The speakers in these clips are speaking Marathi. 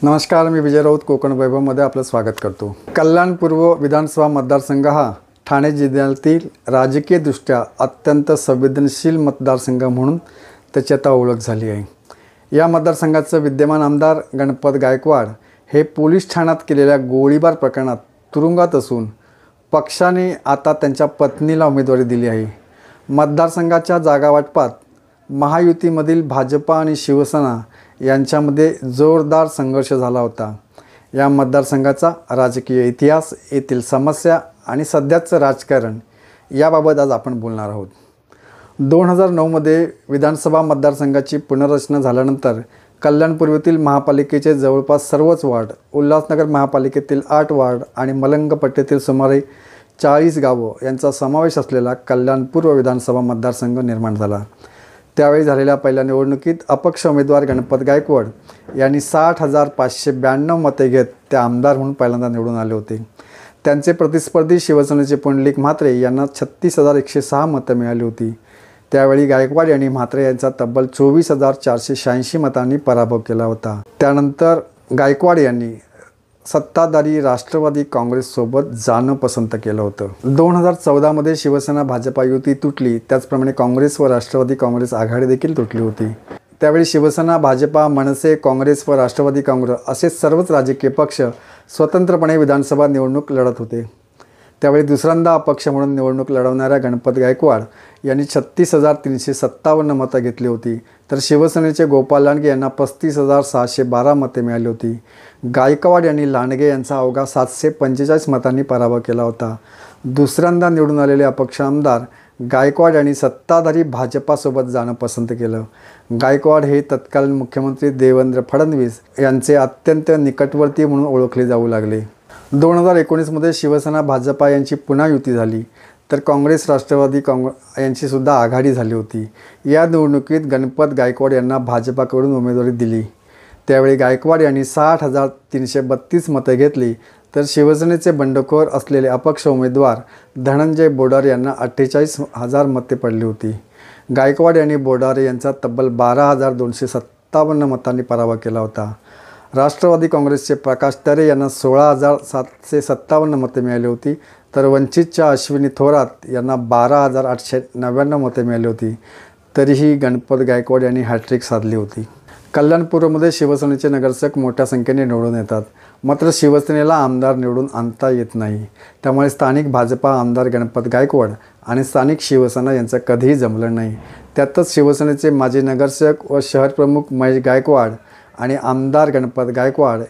नमस्कार, मी विजय राऊत कोकण वैभवमध्ये आपलं स्वागत करतो। कल्याण पूर्व विधानसभा मतदारसंघ हा ठाणे जिल्ह्यातील राजकीयदृष्ट्या अत्यंत संवेदनशील मतदारसंघ म्हणून त्याची आता ओळख झाली आहे। या मतदारसंघाचे विद्यमान आमदार गणपत गायकवाड हे पोलीस ठाण्यात केलेल्या गोळीबार प्रकरणात तुरुंगात असून पक्षाने आता त्यांच्या पत्नीला उमेदवारी दिली आहे। मतदारसंघाच्या जागा वाटपात महायुतीमधील भाजपा आणि शिवसेना यांच्यामध्ये जोरदार संघर्ष झाला होता। या मतदारसंघाचा राजकीय इतिहास, येथील समस्या आणि सध्याचं राजकारण याबाबत आज आपण बोलणार आहोत। 2009 मध्ये विधानसभा मतदारसंघाची पुनर्रचना झाल्यानंतर कल्याण पूर्वेतील महापालिकेचे जवळपास सर्वच वार्ड, उल्हासनगर महापालिकेतील 8 वार्ड आणि मलंगपट्टीतील सुमारे 40 गावं यांचा समावेश असलेला कल्याण पूर्व विधानसभा मतदारसंघ निर्माण झाला। त्यावेळी झालेल्या पहिल्या निवडणुकीत अपक्ष उमेदवार गणपत गायकवाड यांनी 60,592 मते घेत ते आमदार म्हणून पहिल्यांदा निवडून आले होते। त्यांचे प्रतिस्पर्धी शिवसेनेचे पुंडलिक म्हात्रे यांना 36,106 मतं मिळाली होती। त्यावेळी गायकवाड यांनी म्हात्रे यांचा तब्बल 24,486 मतांनी पराभव केला होता। त्यानंतर गायकवाड यांनी सत्ताधारी राष्ट्रवादी काँग्रेससोबत जाणं पसंत केलं होतं। 2014 मध्ये शिवसेना भाजपा युती तुटली, त्याचप्रमाणे काँग्रेस व राष्ट्रवादी काँग्रेस आघाडी देखील तुटली होती। त्यावेळी शिवसेना, भाजपा, मनसे, काँग्रेस व राष्ट्रवादी काँग्रेस असे सर्वच राजकीय पक्ष स्वतंत्रपणे विधानसभा निवडणूक लढत होते। त्यावेळी दुसऱ्यांदा अपक्ष म्हणून निवडणूक लढवणाऱ्या गणपत गायकवाड यांनी 36,357 मतं घेतली होती, तर शिवसेनेचे गोपाल लांडगे यांना 35,612 मते मिळाली होती। गायकवाड यांनी लांडगे यांचा अवघा 745 मतांनी पराभव केला होता। दुसऱ्यांदा निवडून आलेले अपक्ष आमदार गायकवाड यांनी सत्ताधारी भाजपासोबत जाणं पसंत केलं। गायकवाड हे तत्कालीन मुख्यमंत्री देवेंद्र फडणवीस यांचे अत्यंत निकटवर्ती म्हणून ओळखले जाऊ लागले। 2019 मध्ये शिवसेना भाजपा यांची पुन्हा युती झाली, तर काँग्रेस राष्ट्रवादी काँग्रेस यांची सुद्धा आघाडी झाली होती। या निवडणुकीत गणपत गायकवाड यांना भाजपाकडून उमेदवारी दिली। त्यावेळी गायकवाड यांनी 60,332 मते घेतली, तर शिवसेनेचे बंडखोर असलेले अपक्ष उमेदवार धनंजय बोडारे यांना 48,000 मते पडली होती। गायकवाड यांनी बोडारे यांचा तब्बल 12,257 मतांनी पराभव केला होता। राष्ट्रवादी काँग्रेसचे प्रकाश तरे यांना 16,757 मते मिळाली होती, तर वंचितच्या अश्विनी थोरात यांना 12,899 मते मिळाली होती। तरीही गणपत गायकवाड यांनी हॅट्रिक साधली होती। कल्याण पूर्वमध्ये शिवसेनेचे नगरसेवक मोठ्या संख्येने निवडून येतात, मात्र शिवसेनेला आमदार निवडून आणता येत नाही। त्यामुळे स्थानिक भाजपा आमदार गणपत गायकवाड आणि स्थानिक शिवसेना यांचं कधीही जमलं नाही। त्यातच शिवसेनेचे माजी नगरसेवक व शहर प्रमुख महेश गायकवाड आणि आमदार गणपत गायकवाड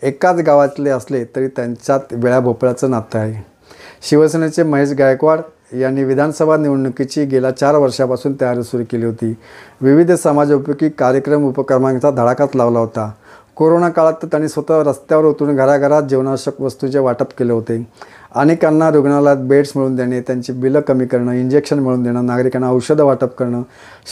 एकाच गावातले असले तरी त्यांच्यात वेळाभोपळ्याचं नातं आहे। शिवसेनेचे महेश गायकवाड यांनी विधानसभा निवडणुकीची गेल्या 4 वर्षापासून तयारी सुरू केली होती। विविध समाजोपयोगी कार्यक्रम उपक्रमांचा धडाकाच लावला होता। कोरोना काळात तर त्यांनी स्वतः रस्त्यावर उतरून घराघरात जीवनावश्यक वस्तूंचे वाटप केले होते। अनेकांना रुग्णालयात बेड्स मिळवून देणे, त्यांची बिलं कमी करणं, इंजेक्शन मिळवून देणं, नागरिकांना औषधं वाटप करणं,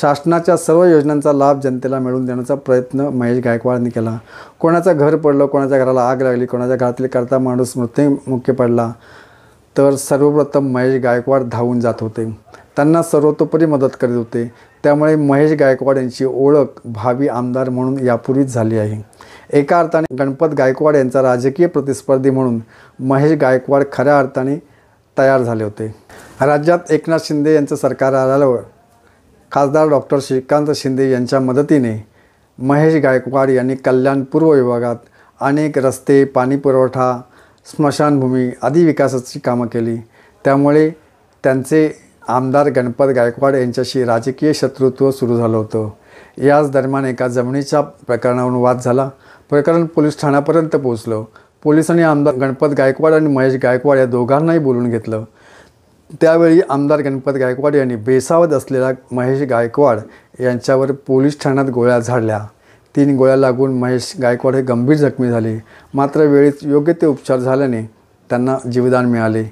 शासनाच्या सर्व योजनांचा लाभ जनतेला मिळवून देण्याचा प्रयत्न महेश गायकवाडांनी केला। कोणाचं घर पडलं, कोणाच्या घराला आग लागली, कोणाच्या घरातील करता माणूस मृत्युमुखी पडला, तर सर्वप्रथम महेश गायकवाड धावून जात होते, त्यांना सर्वतोपरी मदत करीत होते। त्यामुळे महेश गायकवाड यांची ओळख भावी आमदार म्हणून यापूर्वीच झाली आहे। एका अर्थाने गणपत गायकवाड यांचा राजकीय प्रतिस्पर्धी म्हणून महेश गायकवाड खऱ्या अर्थाने तयार झाले होते। राज्यात एकनाथ शिंदे यांचं सरकार आल्यावर खासदार डॉक्टर श्रीकांत शिंदे यांच्या मदतीने महेश गायकवाड यांनी कल्याण पूर्व विभागात अनेक रस्ते, पाणीपुरवठा, स्मशानभूमी आदी विकासाची कामं केली। त्यामुळे त्यांचे आमदार गणपत गायकवाड यांच्याशी राजकीय शत्रुत्व सुरू झालं होतं। याच दरम्यान एका जमिनीच्या प्रकरणावरून वाद झाला। प्रकरण पोलीस ठाण्यापर्यंत पोहोचलं। पोलिसांनी आमदार गणपत गायकवाड आणि महेश गायकवाड या दोघांनाही बोलून घेतलं। त्यावेळी आमदार गणपत गायकवाड यांनी बेसावध असलेला महेश गायकवाड यांच्यावर पोलीस ठाण्यात गोळ्या झाडल्या। 3 गोळ्या लागून महेश गायकवाड हे गंभीर जखमी झाले, मात्र वेळीच योग्य ते उपचार झाल्याने त्यांना जीवदान मिळाले।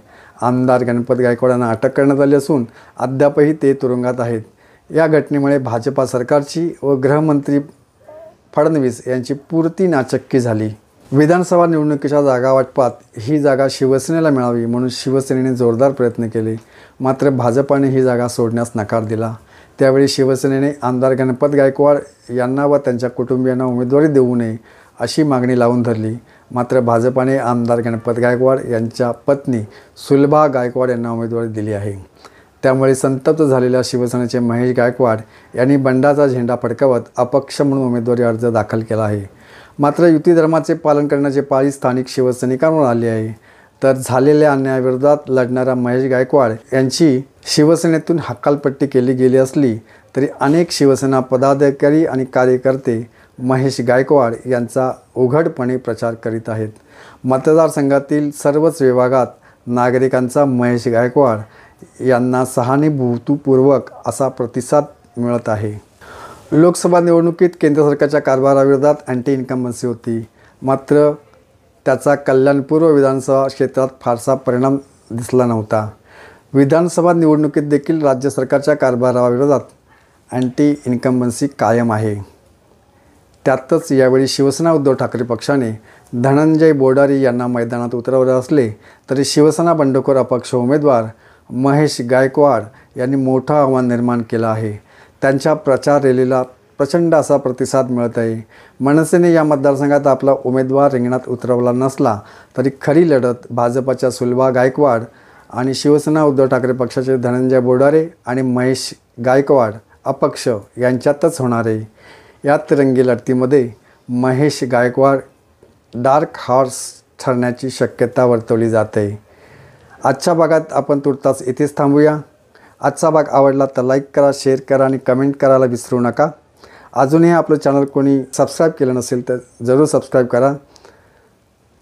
आमदार गणपत गायकवाड यांना अटक करण्यात आली असून अद्यापही ते तुरुंगात आहेत। या घटनेमुळे भाजपा सरकारची व गृहमंत्री फडणवीस यांची पुरती नाचक्की झाली। विधानसभा निवडणुकीच्या जागा वाटपात ही जागा शिवसेनेला मिळावी म्हणून शिवसेनेने जोरदार प्रयत्न केले, मात्र भाजपाने ही जागा सोडण्यास नकार दिला। त्यावेळी शिवसेनेने आमदार गणपत गायकवाड यांना व त्यांच्या कुटुंबियांना उमेदवारी देऊ नये अशी मागणी लावून धरली. मात्र भाजपाने आमदार गणपत गायकवाड यांच्या पत्नी सुलभा गायकवाड यांना उमेदवारी दिली आहे. त्यामुळे संतप्त झालेल्या शिवसेनेचे महेश गायकवाड यांनी बंडाचा झेंडा फडकावत अपक्ष म्हणून उमेदवारी अर्ज दाखल केला आहे. मात्र युती धर्माचे पालन करण्याची पाळी स्थानिक शिवसैनिकांवर आली आहे. तर झालेल्या अन्यायाविरोधात लढणारा महेश गायकवाड यांची शिवसेनेतून हकालपट्टी केली गेली असली तरी अनेक शिवसेना पदाधिकारी आणि कार्यकर्ते महेश गायकवाड यांचा उघडपणे प्रचार करीत आहेत. मतदारसंघातील सर्वच विभागात नागरिकांचा महेश गायकवाड यांना सहानुभूतीपूर्वक असा प्रतिसाद मिळत आहे. लोकसभा निवडणुकीत केंद्र सरकारच्या कारभाराविरोधात अँटी इन्कम्बन्सी होती. मात्र त्याचा कल्याणपूर्व विधानसभा क्षेत्रात फारसा परिणाम दिसला नव्हता. विधानसभा निवडणुकीत देखील राज्य सरकारच्या कारभाराविरोधात अँटी इन्कम्बन्सी कायम आहे. त्यातच यावेळी शिवसेना उद्धव ठाकरे पक्षाने धनंजय बोडारे यांना मैदानात उतरवले असले तरी शिवसेना बंडखोर अपक्ष उमेदवार महेश गायकवाड यांनी मोठं आव्हान निर्माण केलं आहे. त्यांच्या प्रचार रॅलीला प्रचंड असा प्रतिसाद मिळत आहे. मनसेने या मतदारसंघात आपला उमेदवार रिंगणात उतरवला नसला तरी खरी लढत भाजपच्या सुलभा गायकवाड आणि शिवसेना उद्धव ठाकरे पक्षाचे धनंजय बोडारे आणि महेश गायकवाड अपक्ष यांच्यातच होणार आहे. या तिरंगी लढतीमध्ये महेश गायकवाड डार्क हॉर्स ठरण्याची शक्यता वर्तवली जाते. आजच्या भागात आपण तुर्तास इथेच थांबूया. आजचा भाग आवडला तर लाईक करा, शेअर करा आणि कमेंट करायला विसरू नका. अजूनही आपलं चॅनल कोणी सबस्क्राईब केलं नसेल तर जरूर सबस्क्राईब करा.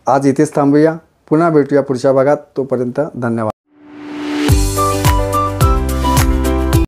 आज इथेच थांबूया. पुन्हा भेटूया पुढच्या भागात. तोपर्यंत धन्यवाद.